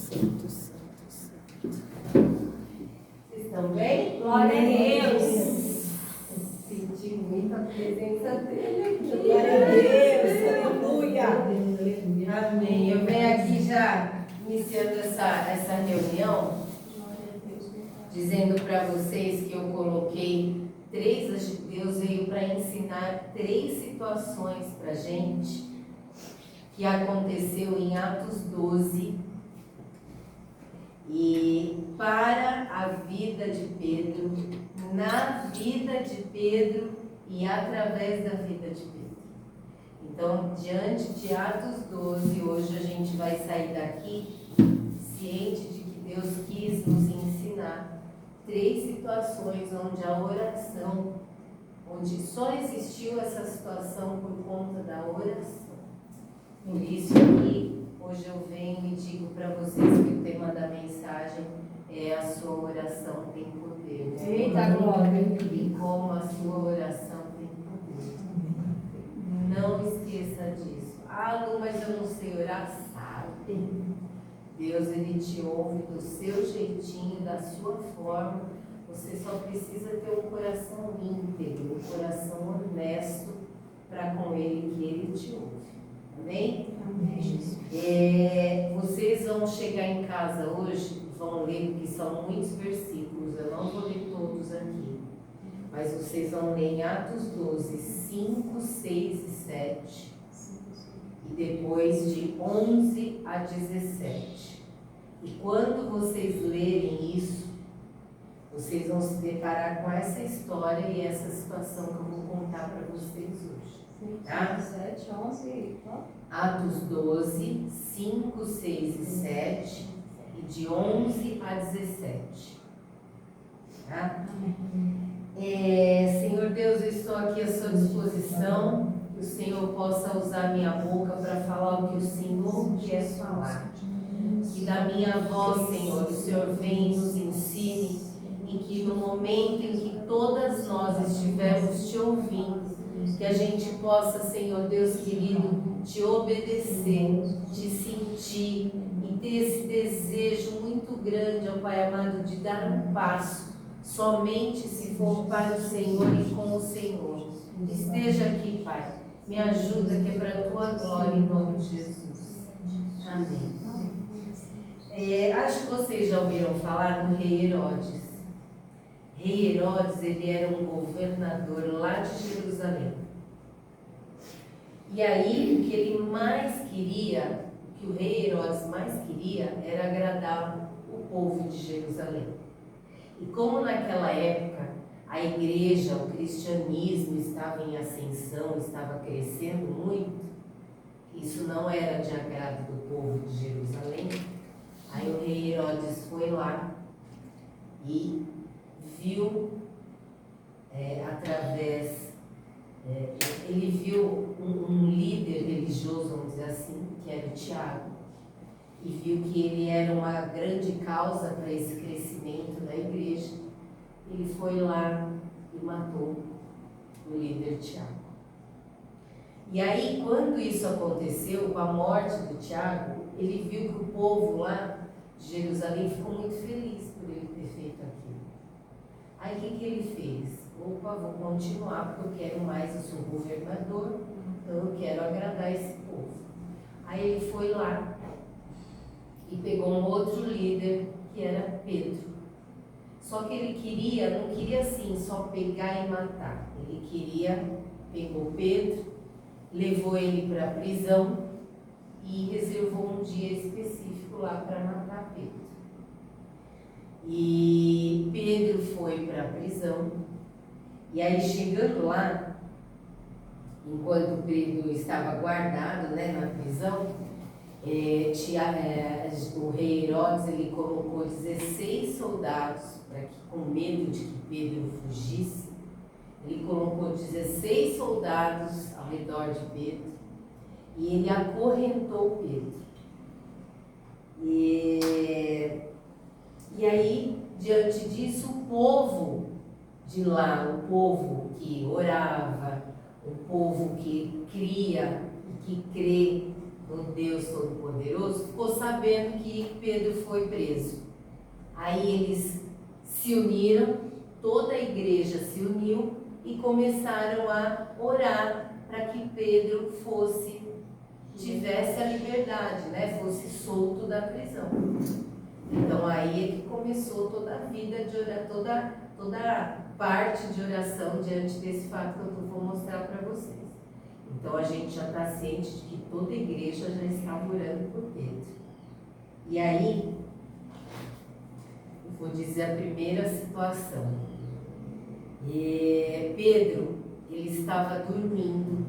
santo, santo, santo. Vocês estão bem? Glória a Deus. Senti muita presença dele aqui. Glória a Deus, aleluia. Amém. Eu venho aqui já iniciando essa reunião, dizendo para vocês que eu coloquei Deus veio para ensinar 3 situações para gente que aconteceu em Atos 12 e para a vida de Pedro, na vida de Pedro e através da vida de Pedro. Então, diante de Atos 12, hoje a gente vai sair daqui ciente de que Deus quis nos ensinar 3 situações onde a oração, onde só existiu essa situação por conta da oração. Por isso que hoje eu venho e digo para vocês que o tema da mensagem é a sua oração tem poder. Eita glória! E como a sua oração tem poder. Não esqueça disso. Ah, Lu, mas eu não sei orar. Sabe? Deus, Ele te ouve do seu jeitinho, da sua forma. Você só precisa ter um coração íntegro, um coração honesto para com Ele, que Ele te ouve. Amém? Amém. Vocês vão chegar em casa hoje, vão ler, porque são muitos versículos, eu não vou ler todos aqui. Mas vocês vão ler em Atos 12, 5, 6 e 7. E depois de 11 a 17. E quando vocês lerem isso, vocês vão se deparar com essa história e essa situação que eu vou contar para vocês hoje. Tá? 7, 11, Atos 12, 5, 6 e 7 e de 11 a 17. Tá? Senhor Deus, eu estou aqui à sua disposição, que o Senhor possa usar minha boca para falar o que o Senhor quer falar. Que da minha voz, Senhor, o Senhor venha e nos ensine, e que no momento em que todas nós estivermos te ouvindo, que a gente possa, Senhor Deus querido, te obedecer, te sentir e ter esse desejo muito grande, ó Pai amado, de dar um passo, somente se for para o Senhor e com o Senhor. Esteja aqui, Pai. Me ajuda, que é para a tua glória, em nome de Jesus. Amém. Acho que vocês já ouviram falar do rei Herodes. Rei Herodes, ele era um governador lá de Jerusalém. E aí, o que ele mais queria, o que o rei Herodes mais queria, era agradar o povo de Jerusalém. E como naquela época a igreja, o cristianismo estava em ascensão, estava crescendo muito, isso não era de agrado do povo de Jerusalém. Aí o rei Herodes foi lá e viu, ele viu um líder religioso, vamos dizer assim, que era o Tiago, e viu que ele era uma grande causa para esse crescimento da igreja. Ele foi lá e matou o líder Tiago. E aí, quando isso aconteceu, com a morte do Tiago, ele viu que o povo lá de Jerusalém ficou muito feliz por ele ter feito aquilo. Aí, o que ele fez? Opa, vou continuar, porque eu quero mais, eu sou governador, então eu quero agradar esse povo. Aí ele foi lá e pegou um outro líder, que era Pedro. Só que ele não queria assim, só pegar e matar. Ele pegou Pedro, levou ele para a prisão e reservou um dia específico lá para matar Pedro. E Pedro foi para a prisão, e aí chegando lá, enquanto Pedro estava guardado, na prisão, o rei Herodes, ele colocou 16 soldados, com medo de que Pedro fugisse, ele colocou 16 soldados ao redor de Pedro, e ele acorrentou Pedro. E aí, diante disso, o povo de lá, o povo que orava, o povo que cria e que crê no Deus Todo-Poderoso, ficou sabendo que Pedro foi preso. Aí eles se uniram, toda a igreja se uniu e começaram a orar para que Pedro tivesse a liberdade, né? Fosse solto da prisão. Então aí é que começou toda a vida de orar, toda a parte de oração diante desse fato que eu vou mostrar para vocês. Então a gente já está ciente de que toda a igreja já estava orando por Pedro. E aí, eu vou dizer a primeira situação. Pedro, ele estava dormindo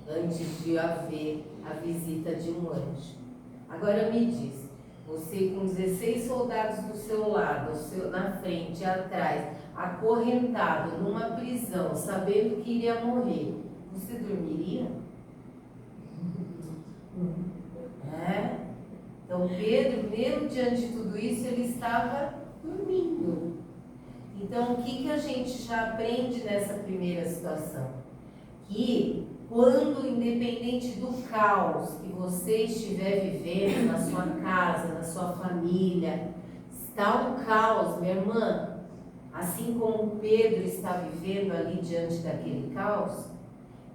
antes de haver a visita de um anjo. Agora me diz, você com 16 soldados do seu lado, na frente e atrás, acorrentado numa prisão, sabendo que iria morrer, você dormiria? Então Pedro, mesmo diante de tudo isso, ele estava dormindo. Então o que a gente já aprende nessa primeira situação? Que quando, independente do caos que você estiver vivendo na sua casa, na sua família, está um caos, minha irmã, assim como Pedro está vivendo ali diante daquele caos,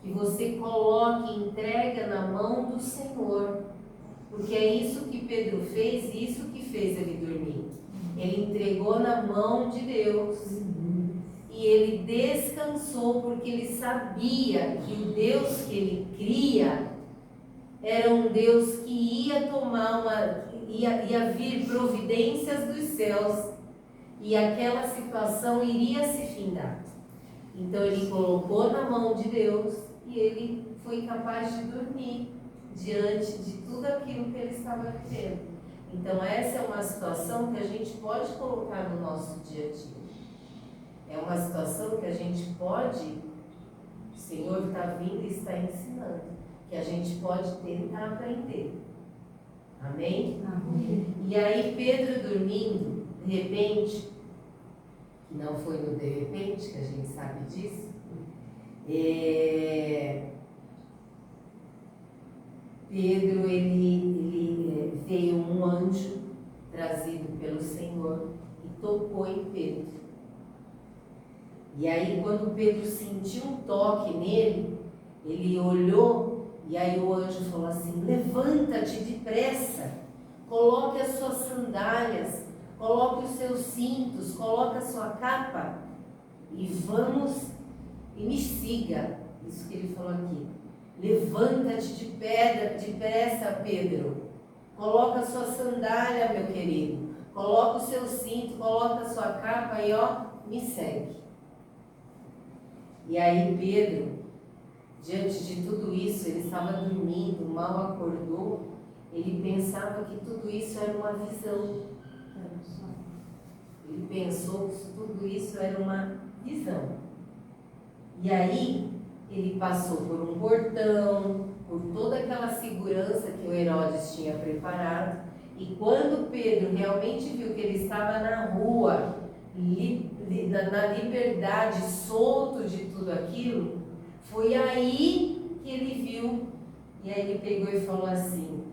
que você coloque e entrega na mão do Senhor, porque é isso que Pedro fez e isso que fez ele dormir. Ele entregou na mão de Deus e ele descansou, porque ele sabia que o Deus que ele cria era um Deus que ia vir providências dos céus e aquela situação iria se findar. Então ele colocou na mão de Deus e ele foi capaz de dormir diante de tudo aquilo que ele estava vivendo. Então essa é uma situação que a gente pode colocar no nosso dia a dia. É uma situação que a gente pode, o Senhor está vindo e está ensinando, que a gente pode tentar aprender. Amém? Amém. E aí Pedro dormindo, de repente, que não foi no de repente, que a gente sabe disso, Pedro, ele veio um anjo trazido pelo Senhor e tocou em Pedro. E aí quando Pedro sentiu um toque nele, ele olhou e aí o anjo falou assim: levanta-te depressa, coloque as suas sandálias, coloque os seus cintos, coloque a sua capa e vamos e me siga. Isso que ele falou aqui. Levanta-te depressa, Pedro. Coloca a sua sandália, meu querido. Coloca o seu cinto, coloca a sua capa e me segue. E aí Pedro, diante de tudo isso, ele estava dormindo, mal acordou, ele pensava que tudo isso era uma visão. Ele pensou que tudo isso era uma visão. E aí ele passou por um portão, por toda aquela segurança que o Herodes tinha preparado. E quando Pedro realmente viu que ele estava na rua, na liberdade, solto de tudo aquilo, foi aí que ele viu. E aí ele pegou e falou assim: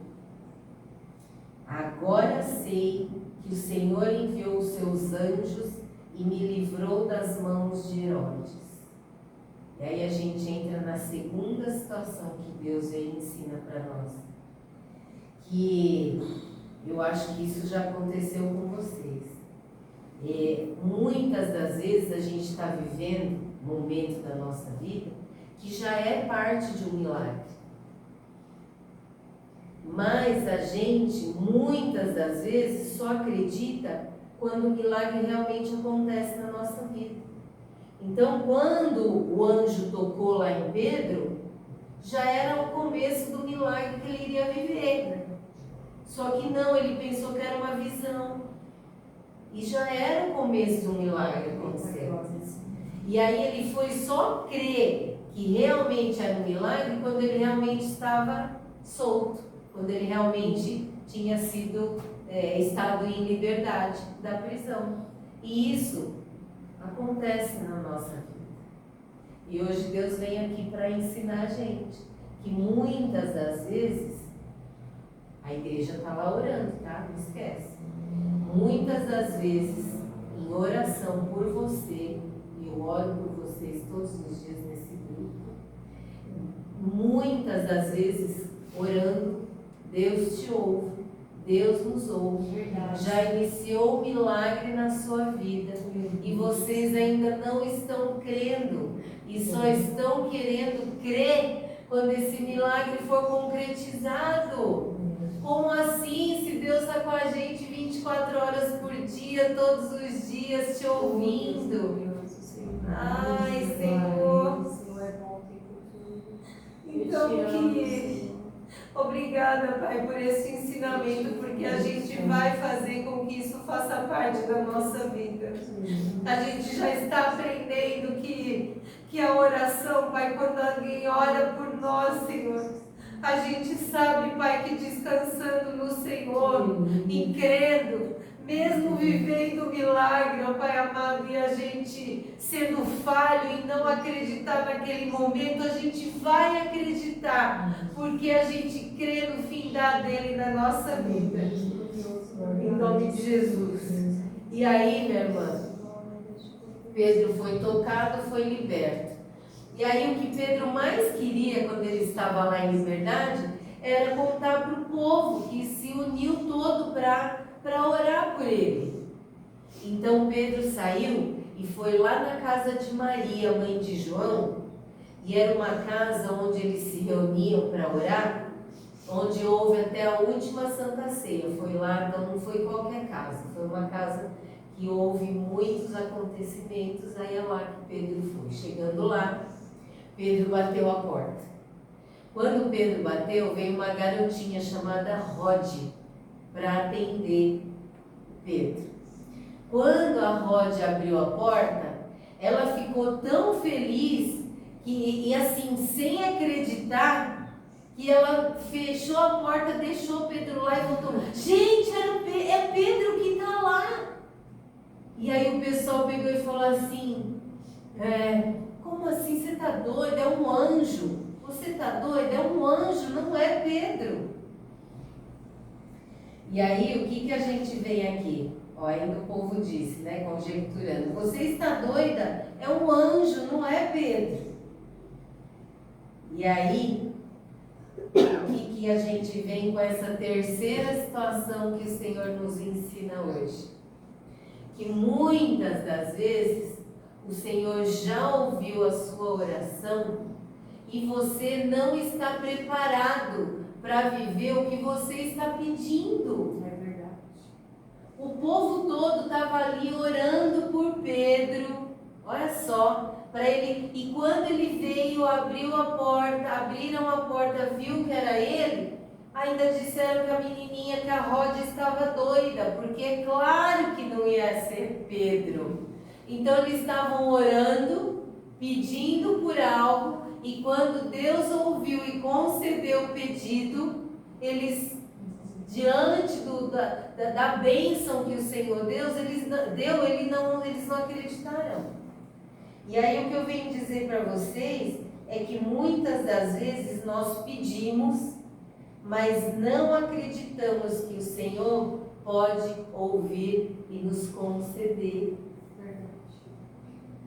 agora sei que o Senhor enviou os seus anjos e me livrou das mãos de Herodes. E aí a gente entra na segunda situação que Deus aí ensina para nós, que eu acho que isso já aconteceu com vocês. Muitas das vezes a gente está vivendo um momento da nossa vida que já é parte de um milagre. Mas a gente, muitas das vezes, só acredita quando o milagre realmente acontece na nossa vida. Então, quando o anjo tocou lá em Pedro, já era o começo do milagre que ele iria viver. Só que não, ele pensou que era uma visão. E já era o começo do milagre acontecendo. E aí ele foi só crer que realmente era um milagre quando ele realmente estava solto, quando ele realmente tinha estado em liberdade da prisão. E isso acontece na nossa vida. E hoje Deus vem aqui para ensinar a gente que muitas das vezes a igreja está lá orando, tá? Não esquece. Muitas das vezes, em oração por você, e eu oro por vocês todos os dias nesse grupo, muitas das vezes, orando, Deus te ouve, Deus nos ouve. Verdade. Já iniciou o milagre na sua vida e vocês ainda não estão crendo e só estão querendo crer quando esse milagre for concretizado. Como assim, se Deus está com a gente 24 horas por dia, todos os dias te ouvindo? Ai, Senhor. Então, que obrigada, Pai, por esse ensinamento, porque a gente vai fazer com que isso faça parte da nossa vida. A gente já está aprendendo que a oração, Pai, quando alguém ora por nós, Senhor, a gente sabe, Pai, que descansando no Senhor e crendo, mesmo vivendo o milagre, ó Pai amado, e a gente sendo falho e não acreditar naquele momento, a gente vai acreditar, porque a gente crê no findar dele na nossa vida. Em nome de Jesus. E aí, minha irmã, Pedro foi tocado, foi liberto. E aí o que Pedro mais queria quando ele estava lá em liberdade era contar para o povo que se uniu todo para orar por ele. Então Pedro saiu e foi lá na casa de Maria, mãe de João, e era uma casa onde eles se reuniam para orar, onde houve até a última Santa Ceia. Foi lá, então não foi qualquer casa, foi uma casa que houve muitos acontecimentos. Aí é lá que Pedro foi. Chegando lá, Pedro bateu a porta. Quando Pedro bateu, veio uma garotinha chamada Rode para atender Pedro. Quando a Rode abriu a porta, ela ficou tão feliz e assim, sem acreditar, que ela fechou a porta, deixou Pedro lá e voltou. Gente, é Pedro que está lá. E aí o pessoal pegou e falou assim, como assim, você está doido? É um anjo. Você está doido? É um anjo, não é Pedro. E aí, o que a gente vem aqui? Ó, ainda o povo disse, né, conjecturando. Você está doida? É um anjo, não é Pedro. E aí, o que a gente vem com essa terceira situação que o Senhor nos ensina hoje? Que muitas das vezes o Senhor já ouviu a sua oração e você não está preparado para viver o que você está pedindo. É verdade. O povo todo estava ali orando por Pedro, olha só, para ele. E quando ele veio, abriram a porta, viu que era ele, ainda disseram que a menininha, que a Rode estava doida, porque é claro que não ia ser Pedro. Então eles estavam orando, pedindo por algo, e quando Deus ouviu e concedeu o pedido, eles, diante da bênção que o Senhor eles não acreditaram. E aí o que eu venho dizer para vocês é que muitas das vezes nós pedimos, mas não acreditamos que o Senhor pode ouvir e nos conceder.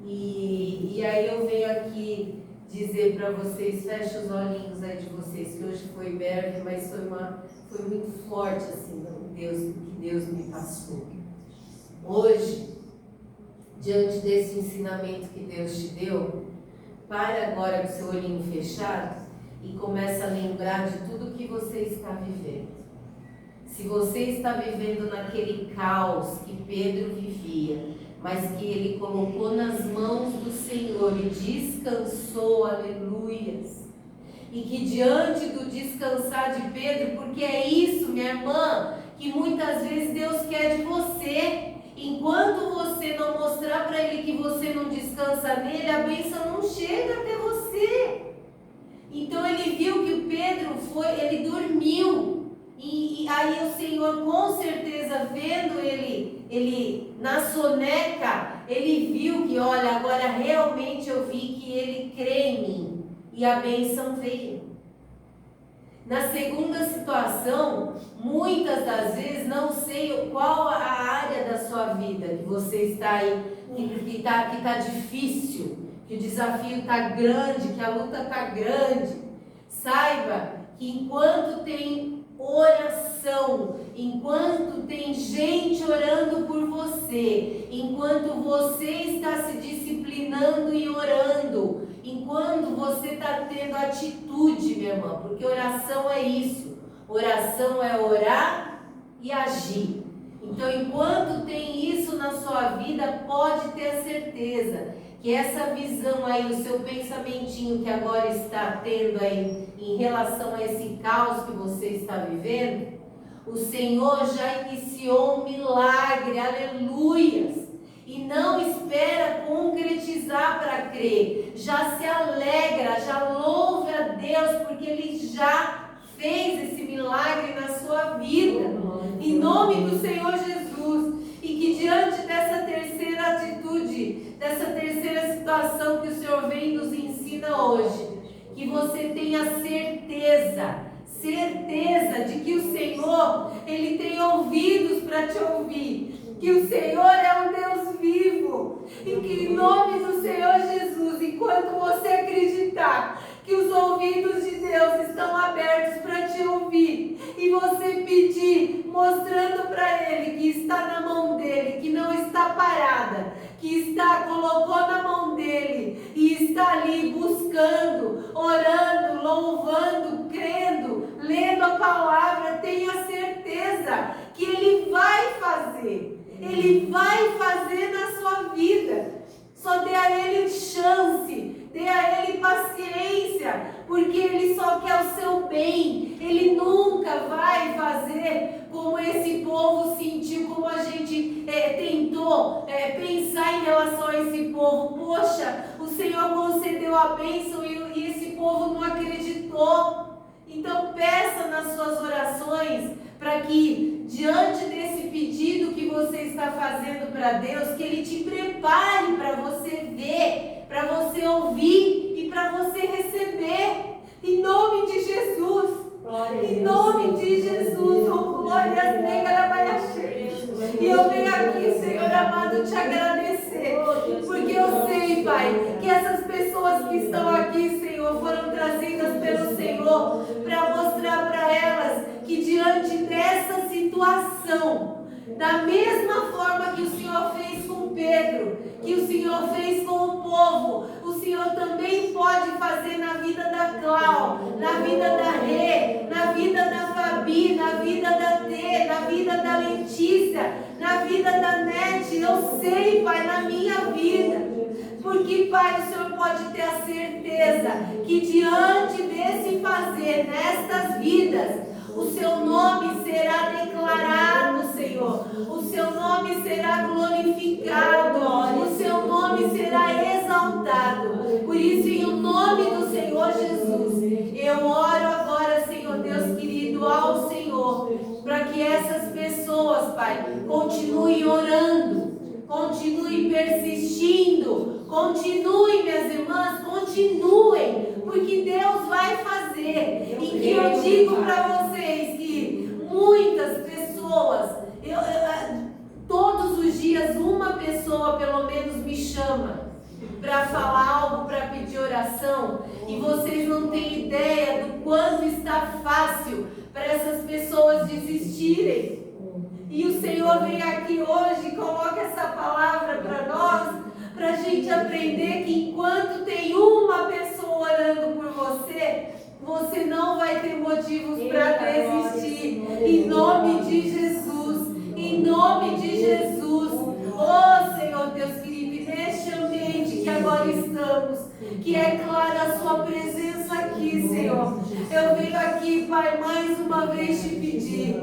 E aí eu venho aqui dizer para vocês, fecha os olhinhos aí de vocês, que hoje foi breve, mas foi muito forte assim, que Deus me passou. Hoje, diante desse ensinamento que Deus te deu, para agora com seu olhinho fechado e começa a lembrar de tudo que você está vivendo. Se você está vivendo naquele caos que Pedro vivia, mas que ele colocou nas mãos do Senhor e descansou, aleluias. E que diante do descansar de Pedro, porque é isso, minha irmã, que muitas vezes Deus quer de você. Enquanto você não mostrar para Ele que você não descansa nele, a bênção não chega até você. Então ele viu que Pedro ele dormiu. E aí o Senhor, com certeza, vendo ele na soneca, ele viu que, olha, agora realmente eu vi que ele crê em mim. E a bênção veio. Na segunda situação, muitas das vezes não sei qual a área da sua vida que você está aí, que tá difícil, que o desafio está grande, que a luta está grande. Saiba que enquanto tem oração, enquanto tem gente orando por você, enquanto você está se disciplinando e orando, enquanto você está tendo atitude, minha irmã, porque oração é isso, oração é orar e agir. Então, enquanto tem isso na sua vida, pode ter a certeza que essa visão aí, o seu pensamentinho que agora está tendo aí em relação a esse caos que você está vivendo, o Senhor já iniciou um milagre, aleluias, e não espera concretizar para crer, já se alegra, já louve a Deus, porque Ele já fez esse milagre na sua vida, em nome do Senhor Jesus. E que diante dessa terceira atitude, dessa terceira situação que o Senhor vem nos ensina hoje, que você tenha certeza de que o Senhor, Ele tem ouvidos para te ouvir, que o Senhor é um Deus vivo, e que em nome do Senhor Jesus, enquanto você acreditar que os ouvidos de Deus estão abertos para te ouvir, e você pedir, mostrando para Ele que está na mão dEle, que não está parada, que colocou na mão dEle, e está ali buscando, orando, louvando, crendo, lendo a palavra, tenha certeza que Ele vai fazer. Ele vai fazer na sua vida. Só dê a Ele chance, dê a Ele paciência, porque Ele só quer o seu bem. Ele nunca vai fazer como esse povo sentiu, como a gente tentou pensar em relação a esse povo. Poxa, o Senhor concedeu a bênção e esse povo não acreditou. Então peça nas suas orações para que, diante desse pedido que você está fazendo para Deus, que Ele te prepare para você ver, para você ouvir e para você receber, em nome de Jesus, em nome de Jesus, oh glória, e eu venho aqui, Senhor amado, te agradecer, porque eu sei, Pai, que essas pessoas que estão aqui, Senhor, foram trazidas pelo Senhor para mostrar para elas que diante dessa situação, da mesma forma que o Senhor fez com Pedro, que o Senhor fez com o povo, o Senhor também pode fazer na vida da Clau, na vida da Rê, na vida da Fabi, na vida da Tê, na vida da Letícia, na vida da Nete. Eu sei, Pai, na minha vida. Porque, Pai, o Senhor pode ter a certeza que diante desse fazer, nestas vidas, o seu nome será declarado, Senhor. O seu nome será glorificado. O seu nome será exaltado. Por isso, em o nome do Senhor Jesus, eu oro agora, Senhor Deus querido, ao Senhor, para que essas pessoas, Pai, continuem orando, continuem persistindo, continuem, minhas irmãs, continuem, porque Deus vai fazer. E que eu digo para vocês que muitas pessoas, todos os dias uma pessoa pelo menos me chama para falar algo, para pedir oração, e vocês não têm ideia do quanto está fácil para essas pessoas desistirem. E o Senhor vem aqui hoje e coloca essa palavra para nós, para a gente aprender que enquanto tem uma pessoa orando por você, você não vai ter motivos para desistir. Em nome de Jesus, em nome de Jesus. Oh Senhor Deus querido, neste ambiente que agora estamos, que é clara a sua presença aqui, Senhor. Eu venho aqui, Pai, mais uma vez te pedir,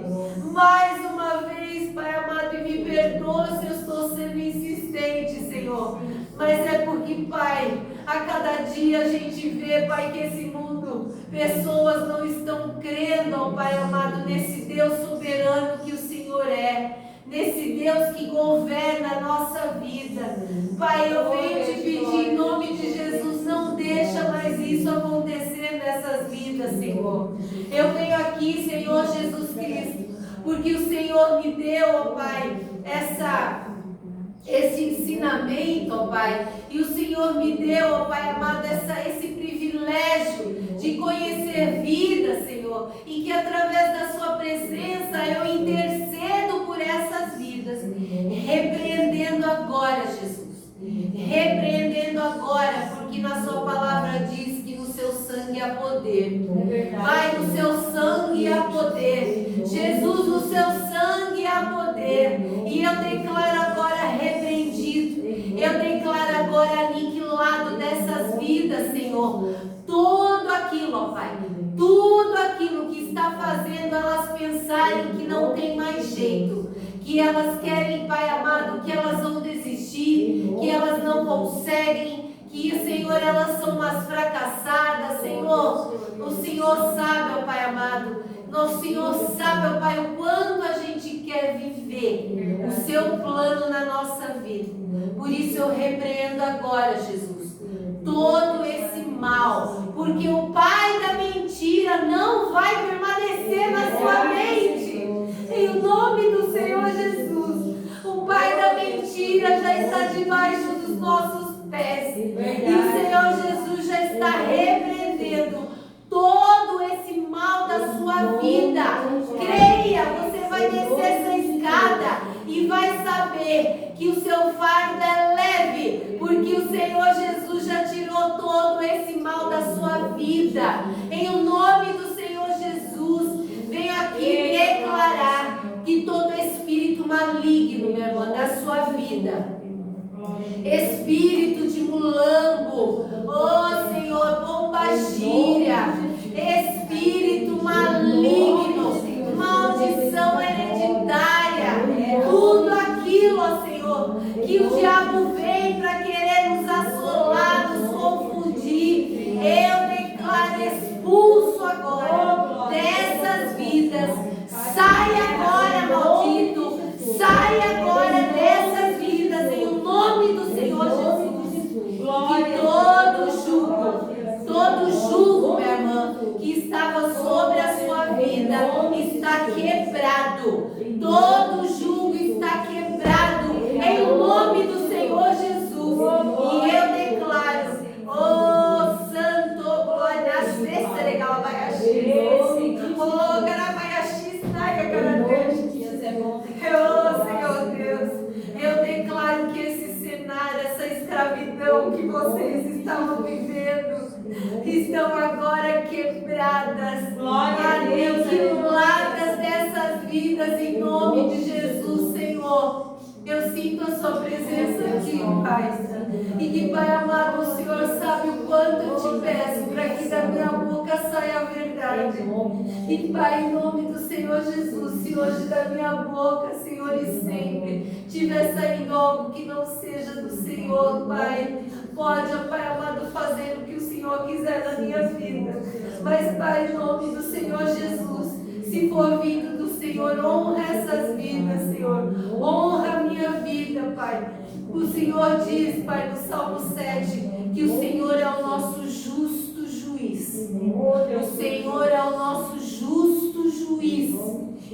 mais uma vez, Pai amado, e me perdoa se eu estou sendo insistente, Senhor. Mas é porque, Pai, a cada dia a gente vê, Pai, que esse mundo, pessoas não estão crendo, ó Pai amado, nesse Deus soberano que o Senhor é, nesse Deus que governa a nossa vida. Pai, eu venho te pedir em nome de Jesus, não deixa mais isso acontecer nessa essas vidas, Senhor. Eu venho aqui, Senhor Jesus Cristo, porque o Senhor me deu, ó Pai, esse ensinamento, ó Pai, e o Senhor me deu, ó Pai amado, esse privilégio de conhecer vida, Senhor, e que através da sua presença eu intercedo por essas vidas, repreendendo agora, Jesus, repreendendo agora, porque na sua palavra diz que no seu sangue há poder. Pai, no seu sangue há poder. Jesus, no seu sangue há poder. E eu declaro agora repreendido. Eu declaro agora aniquilado dessas vidas, Senhor. Tudo aquilo, ó Pai. Tudo aquilo que está fazendo elas pensarem que não tem mais jeito. Que elas querem, Pai amado, que elas vão desistir. Que elas não conseguem. Que, Senhor, elas são umas fracassadas, Senhor. O Senhor sabe, ó Pai amado. O Senhor sabe, ó Pai, o quanto a gente quer viver o seu plano na nossa vida. Por isso eu repreendo agora, Jesus, todo esse mal. Porque o pai da mentira não vai permanecer na sua mente. Em nome do Senhor Jesus. O pai da mentira já está debaixo dos nossos pés. E o Senhor Jesus já está repreendendo todo esse mal da sua vida. Creia, você vai descer essa escada e vai saber que o seu fardo é leve, porque o Senhor Jesus já tirou todo esse mal da sua vida. Em nome do Senhor Jesus, venho aqui declarar que todo espírito maligno, minha irmã, da sua vida, espírito de mulambo, oh Senhor, pombagira, espírito maligno, maldição hereditária, tudo aquilo, ó Senhor, que o diabo vem para querer nos assolar, nos confundir, eu declaro expulso agora dessas vidas. Sai agora, maldito, sai agora dessas vidas, em nome do Senhor Jesus. Que todo jugo, minha irmã, que estava sobre a sua vida, está quebrado. Todo jugo está quebrado, em nome do Senhor Jesus. E eu declaro, oh Santo, glória a Deus, legal, oh, Garabaiaxi, saia, Garabaiaxi. Oh, Senhor Deus, eu declaro que esse cenário, essa escravidão que vocês estavam vivendo, estão agora quebradas, aniquiladas dessas vidas, em nome de Jesus, Senhor. Eu sinto a sua presença aqui, Pai. E que, Pai amado, o Senhor sabe o quanto eu te peço para que da minha boca saia a verdade. E, Pai, em nome do Senhor Jesus, se hoje da minha boca, Senhor, e sempre tiver saindo algo que não seja do Senhor, Pai, pode, ó Pai amado, fazer o que o Senhor quiser na minha vida. Mas, Pai, em nome do Senhor Jesus, se for vindo do Senhor, honra essas vidas, Senhor. Honra a minha vida, Pai. O Senhor diz, Pai, no Salmo 7, que o Senhor é o nosso justo juiz. O Senhor é o nosso justo juiz.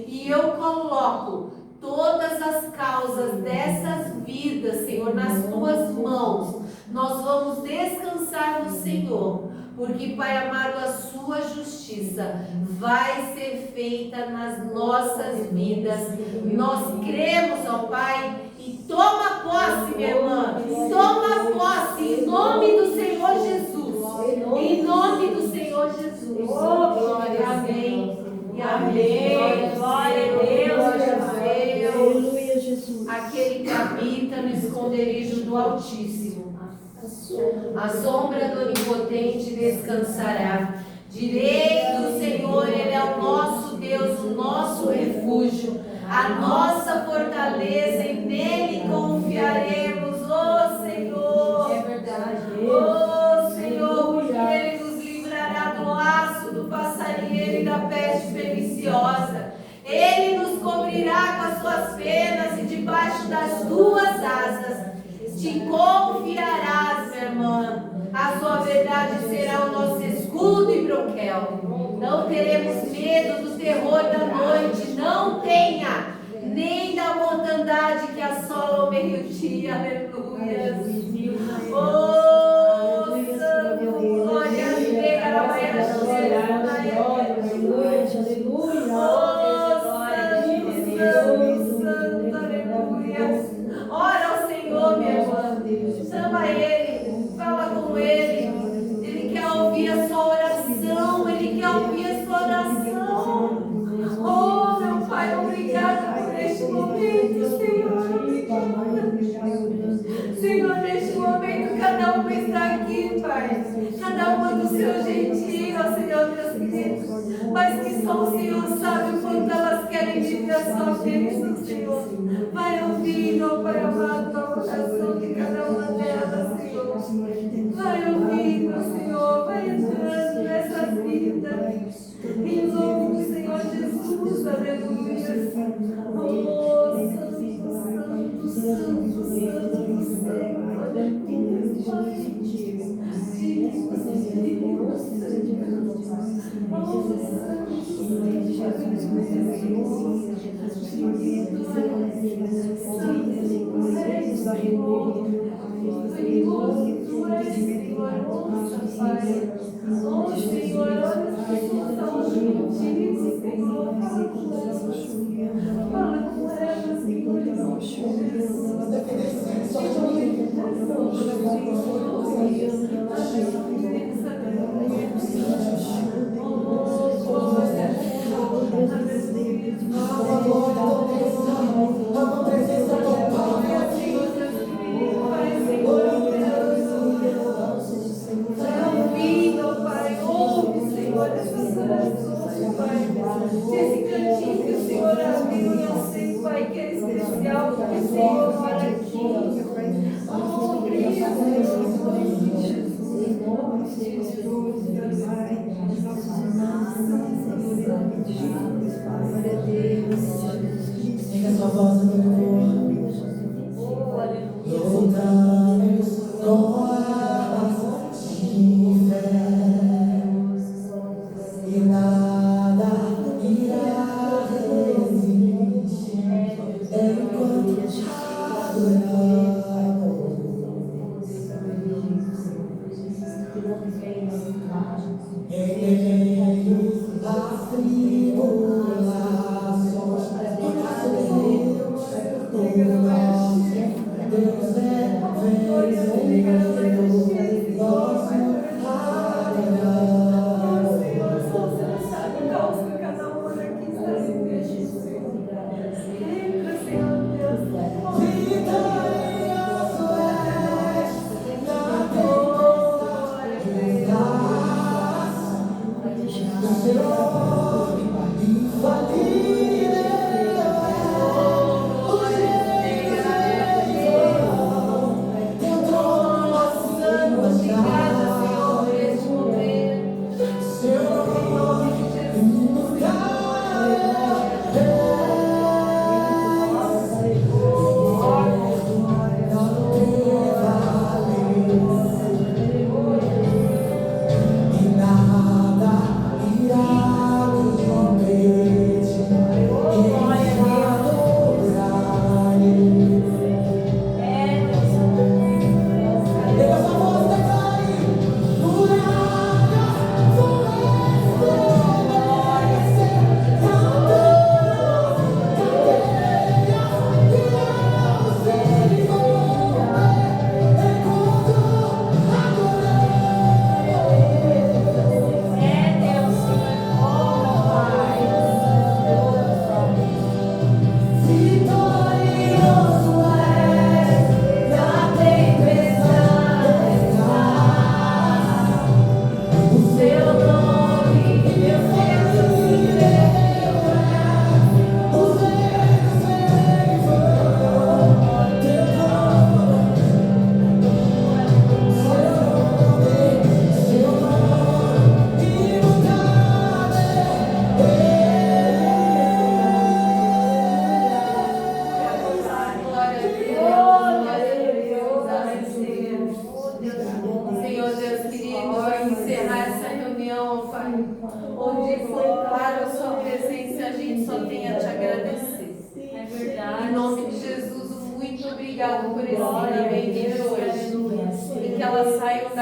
E eu coloco todas as causas dessas vidas, Senhor, nas tuas mãos. Nós vamos descansar no Senhor. Porque, Pai amado, a sua justiça vai ser feita nas nossas vidas. Nós cremos, ó Pai, e toma posse, minha irmã. Toma posse em nome do Senhor Jesus. Em nome do Senhor Jesus. Glória, amém. E amém. Glória a Deus. Aleluia, Jesus. Aquele que habita no esconderijo do Altíssimo, a sombra do Onipotente descansará. Direi do Senhor, Ele é o nosso Deus, o nosso refúgio, a nossa fortaleza, e nele confiaremos. Oh Senhor, é verdade. Oh Senhor, porque Ele nos livrará do laço do passarinheiro e da peste perniciosa. Ele nos cobrirá com as suas penas e debaixo das tuas asas te confiarás, minha irmã. A sua verdade será o nosso escudo e broquel. Não teremos medo do terror da noite. Não tenha, nem da mortandade que assola o meio-dia. Aleluia. Oh, Santo, glória a Deus. Ora ao Senhor, minha irmã. Chama Ele, fala com Ele. Ele quer ouvir a sua oração. Ele quer ouvir a sua oração. Oh, meu Pai, obrigada por este momento, Senhor. Obrigada. Senhor, neste momento, cada uma está aqui, Pai. Cada uma do seu jeitinho, ó Senhor, meus queridos. Mas que só o Senhor sabe o quanto elas querem viver a sua bênção, Senhor. Vai ouvindo, ó Pai amado, a oração de cada uma delas, Senhor. Vai ouvindo, Senhor. Vai entrando nessa vida. Em nome do Senhor Jesus, aleluia. Oh, Santo, Santo, Santo, Santo, Senhor. Esse cantinho que o Senhor abriu, eu sei, Pai, que é especial, porque o Senhor mora aqui. Oh, obrigado, Liga sua voz no louvor. Louvamos com a de fé e nada irá resistir enquanto te adoramos. Em meio às tribulações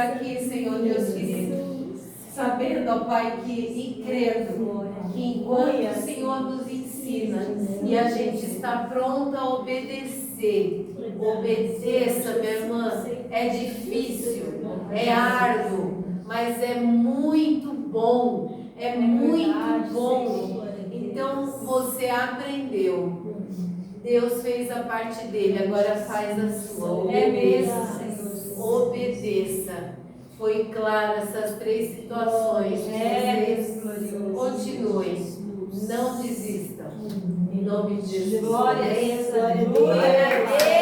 aqui, Senhor Deus querido, sabendo, ó Pai, e crendo que enquanto o Senhor nos ensina e a gente está pronto a obedecer, obedeça, minha irmã. É difícil, é árduo, mas é muito bom, é muito bom. Então você aprendeu. Deus fez a parte dele, agora faz a sua. Obedeça, obedeça. Foi claro essas 3 situações. Continue, não desistam. Em nome de Jesus. Glória a Deus. Glória a Deus.